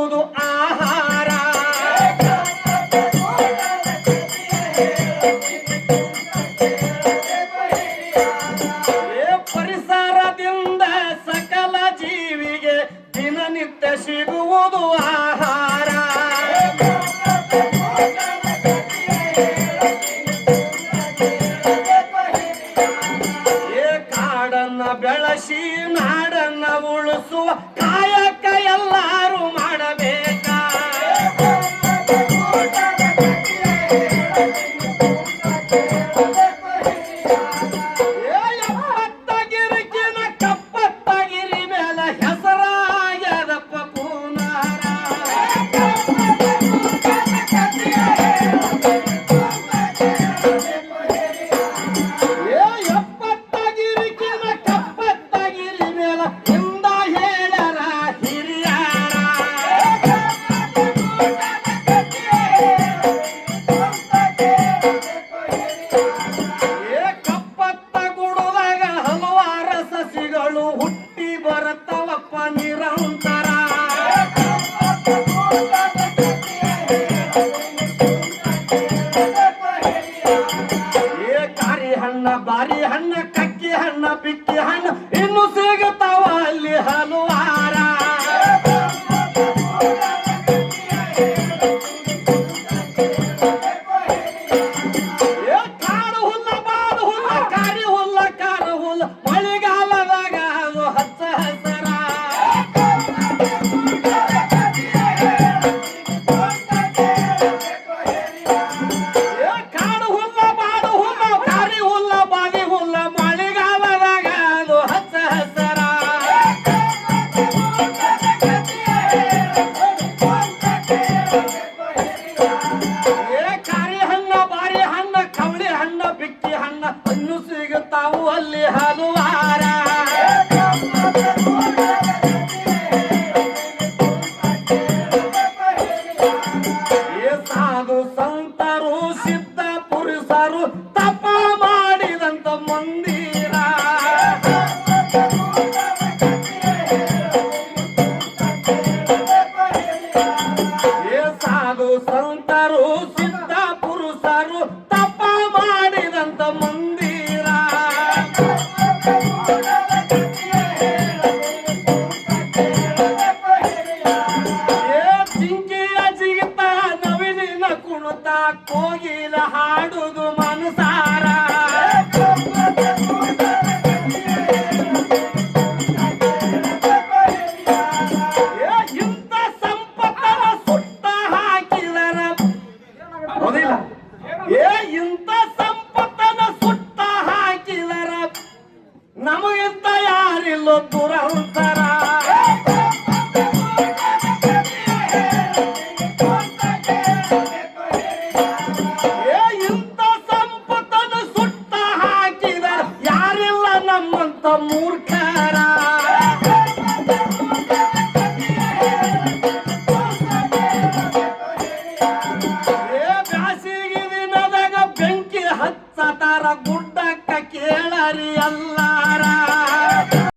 ಸಿಗುವುದು ಆಹಾರ. ಪರಿಸರದಿಂದ ಸಕಲ ಜೀವಿಗೆ ದಿನನಿತ್ಯ ಸಿಗುವುದು ಆಹಾರ. ಕಾಡನ್ನ ಬೆಳೆಸಿ ನಾಡನ್ನ ಉಳಿಸುವ ಕಾಯಕ ಎಲ್ಲರೂ ಮಾಡಬೇಕ. ಎಪ್ಪತ್ತಗಿರಿಕಿನ ಕಪ್ಪತ್ತಗಿರಿ ಮೇಲೆ ಹೆಸರಾಗ್ಯದಪ್ಪ ಕೂನಾರ. ಹುಟ್ಟಿ ಬರತವಪ್ಪ ನಿರಂತರ. ಕಾರಿ ಹಣ್ಣ ಬಾರಿ ಹಣ್ಣ ಕಕ್ಕಿ ಹಣ್ಣ ಬಿಕ್ಕಿ ಹಣ್ಣ ಇನ್ನು ಸಿಗುತ್ತಾವ ಅಲ್ಲಿ ಹಲವಾರ. ಕಾಡು ಹುಲ್ಲ ಬಾಡು ಹುಲ್ಲ ಕಾರಿ ಹುಲ್ಲ ಕಾರ ಹುಲ್ಲ ಮಳೆಗಾಲದಾಗ ಅದು ಹಚ್ಚ ಹಸರ. ಕಾಡು ಹುಲ್ಲ ಬಾಡು ಹುಲ್ಲ ಕಾರಿ ಹುಲ್ಲ ಬಾಗಿ ಹುಲ್ಲ ಮಳೆಗಾಲದಾಗ ಅದು ಹಚ್ಚ ಹಸರ. ಕಾರಿ ಹಣ್ಣ ಬಾರಿ ಹಣ್ಣ ಕವಳಿ ಹಣ್ಣ ಬಿಕ್ಕಿ ಹಣ್ಣ ಇನ್ನು ಸಿಗುತ್ತಾವು ಅಲ್ಲಿ ಹಲವಾರ. ಸಾಧು ಸಂತರು ಸಿದ್ಧ ಪುರುಷರು ತಪ ಮಾಡಿದಂತ ಮಂದಿರ. ಸಾಧು ಸಂತರು ಸಿದ್ಧ ಪುರುಷರು ತಪ ಮಾಡಿದಂತ ಮಂದಿರ. ಜಿಂಕಿಯ ಜಿಗಿತ ನವಿಲಿನ ಕುಣಿತ ಕೋಗಿಲ ಹಾಡುದು ಮನಸಾರ. ಇಂಥ ಸಂಪತ್ತನ ಸುಟ್ಟ ಹಾಕಿದರ ಹೌದಿಲ್ಲ. ಇಂಥ ಸಂಪತ್ತನ ಸುಟ್ಟ ಹಾಕಿದರ ನಮಗಿಂತ ಯಾರಿಲ್ಲೋ ದುರಂತರ.